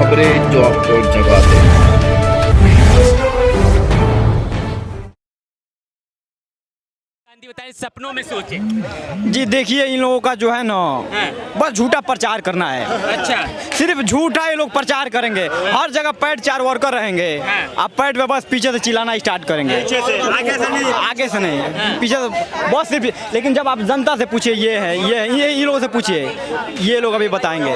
खबरें जो आपको जगा दें। बताइए, सपनों में सोचे। जी देखिए, इन लोगों का जो है ना बस झूठा प्रचार करना है। अच्छा, सिर्फ झूठा ये लोग प्रचार करेंगे। हर जगह पैड 4 वर्कर रहेंगे। आप पैड पे बस पीछे से चिल्लाना स्टार्ट करेंगे, आगे से नहीं, पीछे से बस सिर्फ। लेकिन जब आप जनता से पूछिए, ये इन लोगों से पूछिए, ये लोग अभी बताएंगे।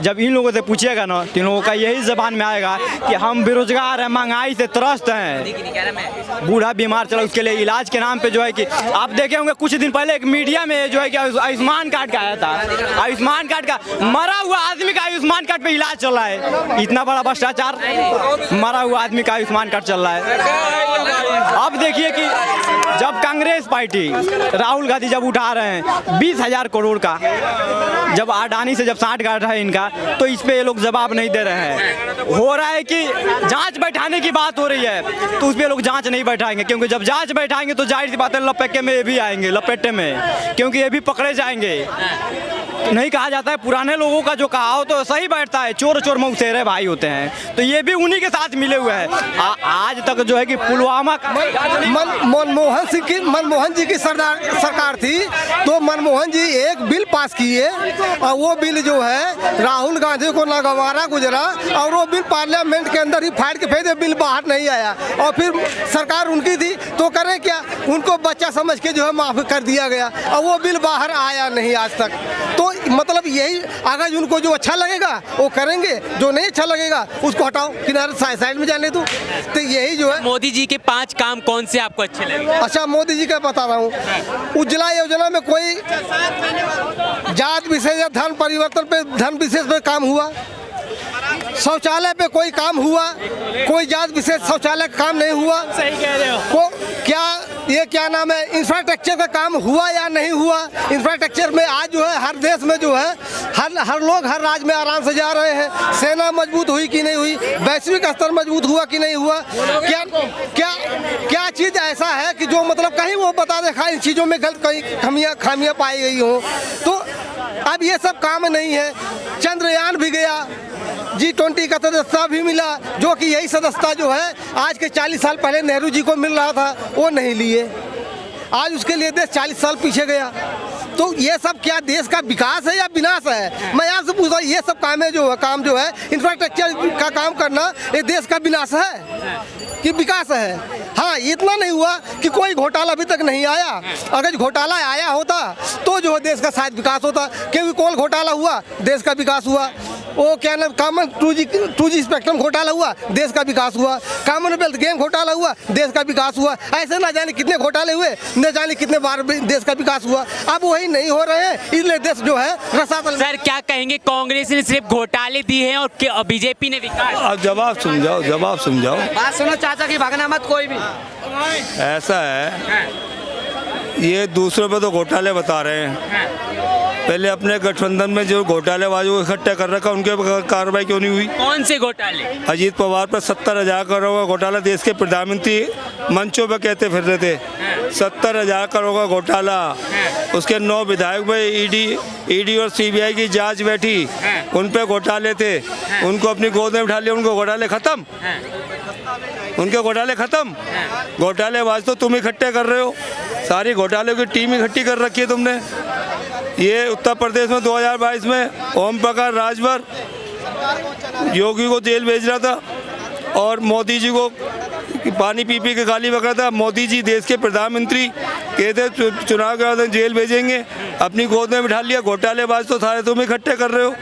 जब इन लोगों से पूछिएगा ना तो इन लोगों का यही जबान में आएगा कि हम बेरोजगार हैं, महंगाई से त्रस्त हैं, बूढ़ा बीमार चला, उसके लिए इलाज के नाम पे जो है कि आप देखे होंगे कुछ दिन पहले एक मीडिया में जो है कि आयुष्मान कार्ड का आया था। आयुष्मान कार्ड का, मरा हुआ आदमी का आयुष्मान कार्ड पे इलाज चल रहा है। इतना बड़ा भ्रष्टाचार, मरा हुआ आदमी का आयुष्मान कार्ड चल रहा है। अब देखिए कि जब कांग्रेस पार्टी, राहुल गांधी जब उठा रहे हैं 20,000 करोड़ का, जब अडानी से जब 60 गांठ है इनका, तो इस पे ये लोग जवाब नहीं दे रहे हैं। हो रहा है कि जांच बैठाने की बात हो रही है, तो उस पे लोग जांच नहीं बैठाएंगे, क्योंकि जब जांच बैठाएंगे तो जाहिर सी बात है लपेटे में ये भी आएंगे, लपेटे में, क्योंकि ये भी पकड़े जाएंगे। नहीं कहा जाता है, पुराने लोगों का जो कहा हो तो सही बैठता है, चोर चोर मौसेरे भाई होते हैं, तो ये भी उन्हीं के साथ मिले हुए हैं। आज तक जो है कि पुलवामा का मनमोहन जी की सरकार थी, तो मनमोहन जी एक बिल पास किए और वो बिल जो है राहुल गांधी को नागवारा गुजरा और वो बिल पार्लियामेंट के अंदर ही फाड़ के फेंक, बिल बाहर नहीं आया। और फिर सरकार उनकी थी तो करें क्या, उनको बच्चा समझ के जो है माफ कर दिया गया और वो बिल बाहर आया नहीं आज तक। तो मतलब यही, अगर उनको जो अच्छा लगेगा वो करेंगे, जो नहीं अच्छा लगेगा उसको हटाओ, किनारे साइड में जाने दो। तो यही जो है। मोदी जी के 5 काम कौन से आपको अच्छे लगे? अच्छा, मोदी जी का बता रहा हूँ, उज्ज्वला योजना में कोई जात विशेष या धन परिवर्तन पे, धन विशेष पे काम हुआ, शौचालय पे कोई काम हुआ, कोई जात विशेष शौचालय का काम नहीं हुआ। सही कह रहे हो। क्या नाम है, इंफ्रास्ट्रक्चर का काम हुआ या नहीं हुआ? इंफ्रास्ट्रक्चर में आज जो है हर देश में जो है हर लोग हर राज्य में आराम से जा रहे हैं। सेना मजबूत हुई कि नहीं हुई, वैश्विक स्तर मजबूत हुआ कि नहीं हुआ? क्या चीज़ ऐसा है कि जो मतलब कहीं वो बता दे इन चीज़ों में गलत कहीं खामियां पाई गई हो? तो अब ये सब काम नहीं है। चंद्रयान भी गया, G20 का सदस्यता भी मिला, जो कि यही सदस्यता जो है आज के 40 साल पहले नेहरू जी को मिल रहा था, वो नहीं लिए। आज उसके लिए देश 40 साल पीछे गया। तो ये सब क्या देश का विकास है या विनाश है? मैं आपसे पूछ रहा हूँ, ये सब काम जो है इंफ्रास्ट्रक्चर का काम करना, ये देश का विनाश है कि विकास है? हाँ, इतना नहीं हुआ कि कोई घोटाला अभी तक नहीं आया। अगर घोटाला आया होता तो जो देश का शायद विकास होता, क्योंकि कोल घोटाला हुआ, देश का विकास हुआ। वो क्या नाम, कॉमन 2G स्पेक्ट्रम घोटाला हुआ, देश का विकास हुआ। कॉमनवेल्थ गेम घोटाला हुआ, देश का विकास हुआ। ऐसे ना जाने कितने घोटाले हुए, न जाने कितने बार देश का विकास हुआ। अब वही नहीं हो रहे हैं, इसलिए देश जो है रसातल। सर, क्या कहेंगे, कांग्रेस ने सिर्फ घोटाले दिए हैं और बीजेपी ने विकास? अब जवाब समझाओ। बात सुनो चाचा की, भागना मत कोई भी। ऐसा है, ये दूसरों पे तो घोटाले बता रहे हैं, पहले अपने गठबंधन में जो घोटालेबाजों को इकट्ठा कर रखा, उनके कार्रवाई क्यों नहीं हुई? कौन से घोटाले? अजीत पवार पर 70,000 करोड़ का घोटाला, देश के प्रधानमंत्री मंचों पर कहते फिर रहे थे 70,000 करोड़ का घोटाला। उसके 9 विधायक पे ईडी और सीबीआई की जांच बैठी, उन पे घोटाले थे, उनको अपनी गोद में बिठा लिया, उनको घोटाले खत्म, उनके घोटाले खत्म। घोटालेबाज तो तुम इकट्ठे कर रहे हो, सारी घोटाले की टीम इकट्ठी कर रखी है तुमने। ये उत्तर प्रदेश में 2022 में ओम प्रकाश राजभर योगी को जेल भेज रहा था और मोदी जी को पानी पी के गाली बक रहा था। मोदी जी देश के प्रधानमंत्री कहते चुनाव के बाद जेल भेजेंगे, अपनी गोद में बिठा लिया। घोटालेबाज तो सारे तुम इकट्ठे कर रहे हो।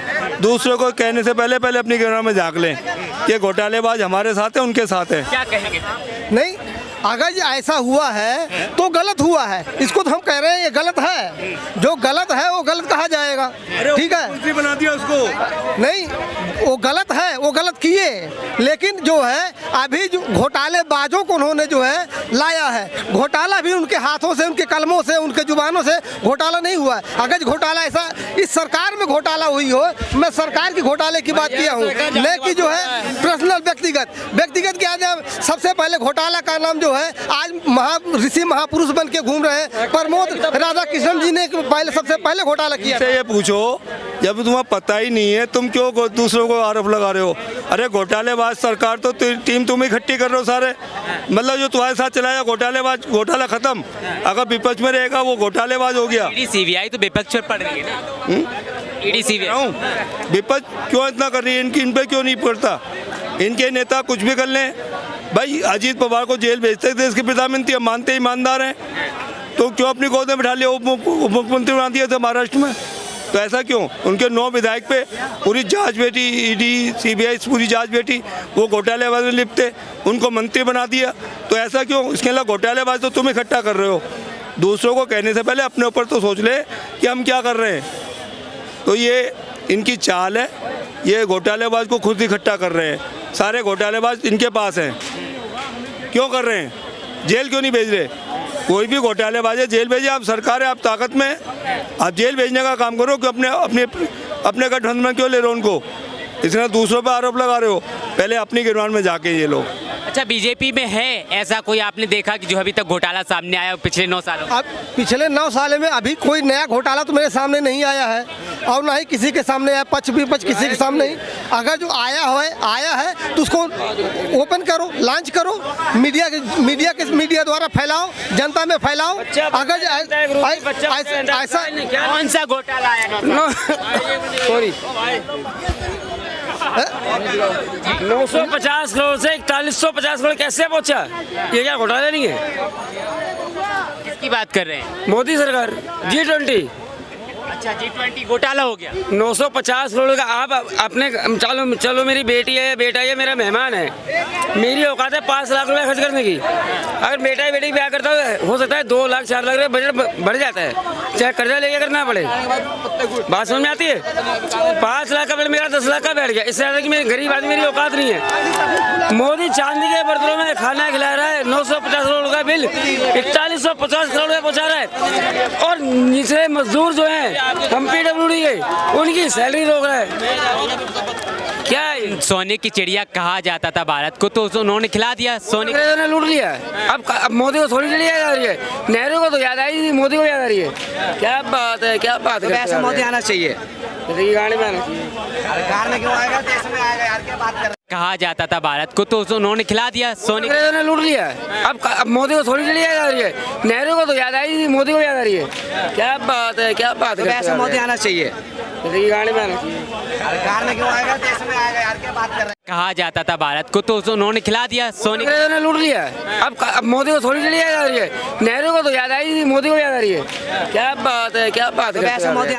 दूसरों को कहने से पहले अपनी गिरना में झाँक लें, ये घोटालेबाज हमारे साथ है, उनके साथ है। क्या कहेंगे? नहीं, अगर ये ऐसा हुआ है तो गलत हुआ है, इसको तो हम कह रहे हैं ये गलत है। जो गलत है वो गलत कहा जाएगा, ठीक है? बना दिया उसको। नहीं, वो गलत है, वो गलत किए, लेकिन जो है अभी जो घोटालेबाजों को उन्होंने जो है लाया है, घोटाला भी उनके हाथों से, उनके कलमों से, उनके जुबानों से घोटाला नहीं हुआ। अगर घोटाला ऐसा इस सरकार में घोटाला हुई हो, मैं सरकार की घोटाले की बात किया हूँ, लेकिन जो है पर्सनल व्यक्तिगत व्यक्तिगत क्या है, सबसे पहले घोटाला का नाम जो है आज ऋषि महापुरुष बन के घूम रहे हैं। प्रमोद राधा कृष्णन जी ने सबसे पहले घोटाला किया। से ये पूछो, जब तुम्हें पता ही नहीं है तुम क्यों दूसरों को आरोप लगा रहे हो? अरे घोटालेबाज सरकार तो टीम तुम इकट्ठी कर रहे हो सारे, मतलब जो तुम्हारे साथ चलाया घोटालेबाज, घोटाला खत्म। अगर विपक्ष में रहेगा वो घोटालेबाज हो गया। ईडी सीबीआई तो विपक्ष पर पड़ रही है ना। ईडी सीबीआई विपक्ष क्यों इतना कर रही है? इन पे क्यों नहीं पड़ता? इनके नेता कुछ भी कर लें। भाई अजीत पवार को जेल भेजते देश के प्रधानमंत्री, हम मानते ईमानदार हैं, तो क्यों अपनी गोद में बिठा लिया, उप मुख्यमंत्री बना दिया था महाराष्ट्र में? तो ऐसा क्यों? उनके 9 विधायक पे पूरी जांच बैठी, ईडी सीबीआई पूरी जांच बैठी, वो घोटालेबाज में लिपटे, उनको मंत्री बना दिया। तो ऐसा क्यों? इसके अलावा घोटालेबाज तो तुम इकट्ठा कर रहे हो। दूसरों को कहने से पहले अपने ऊपर तो सोच ले कि हम क्या कर रहे हैं। तो ये इनकी चाल है, ये घोटालेबाज को खुद इकट्ठा कर रहे हैं। सारे घोटालेबाज इनके पास हैं। क्यों कर रहे हैं? जेल क्यों नहीं भेज रहे? कोई भी घोटालेबाज है जेल भेजिए। आप सरकार है, आप ताकत में, आप जेल भेजने का काम करो कि अपने गठबंधन में क्यों ले रहे हो उनको? इसलिए दूसरों पर आरोप लगा रहे हो, पहले अपनी गिरवान में जाके ये लोग। अच्छा, बीजेपी में है ऐसा कोई आपने देखा कि जो अभी तक घोटाला सामने आया पिछले 9 सालों में? अब पिछले 9 साल में अभी कोई नया घोटाला तो मेरे सामने नहीं आया है, और ना ही किसी के सामने आया, पक्ष विपक्ष किसी के सामने नहीं। अगर जो आया है तो उसको ओपन करो, लॉन्च करो, मीडिया द्वारा फैलाओ, जनता में फैलाओ। अगर ऐसा कौन सा घोटाला आया? सॉरी, 950 करोड़ से 4150 करोड़ कैसे पहुंचा? ये क्या घोटाला नहीं है? किसकी बात कर रहे हैं? मोदी सरकार, G20। अच्छा, G20 घोटाला हो गया। 950 करोड़ का आप अपने चलो मेरी बेटी है, बेटा है, मेरा मेहमान है, मेरी औकात है 5 लाख रुपए खर्च करने की। अगर बेटा बेटी ब्याह करता हो सकता है 2 लाख 4 लाख रुपए बजट बढ़ जाता है, चाहे कर्जा लेके करना पड़े। बात समझ में आती है? 5 लाख का बिल मेरा 10 लाख का बैठ गया। इससे ज्यादा कि मेरी गरीब आदमी, मेरी औकात नहीं है। मोदी चांदी के बर्तनों में खाना खिला रहा है, 950 करोड़ का बिल 4150 करोड़ में पहुंचा रहा है। और निचले मजदूर जो है, हम PWD के, उनकी सैलरी रोक रहा है। क्या है? सोने की चिड़िया कहा जाता था भारत को, तो उन्होंने खिला दिया। सोने ने लूट लिया। अब मोदी को थोड़ी चिड़िया याद आ रही है, नेहरू को तो याद आई थी, मोदी को याद आ रही है। क्या बात है, क्या बात है? ऐसा मोदी आना चाहिए। गाड़ी में आना चाहिए। कार में क्यों आएगा, देश में आएगा यार, क्या बात कर रहे हैं? कहा जाता था भारत को, तो उन्होंने खिला दिया। सोने ने लूट लिया। अब मोदी को थोड़ी चिड़िया याद आ रही है, नेहरू को तो याद आई थी, मोदी को याद आ रही है। क्या बात है, क्या बात है? ऐसा मोदी आना चाहिए। गाड़ी में आना चाहिए। कार में क्यों आएगा, देश में आएगा यार, क्या बात कर रहे हैं? कहा जाता था भारत को, तो उन्होंने खिला दिया। सोने ने लूट लिया। अब मोदी को थोड़ी चिड़िया याद आ रही है, नेहरू को तो याद आई थी, मोदी को याद आ रही है। क्या बात है, क्या बात है? ऐसा मोदी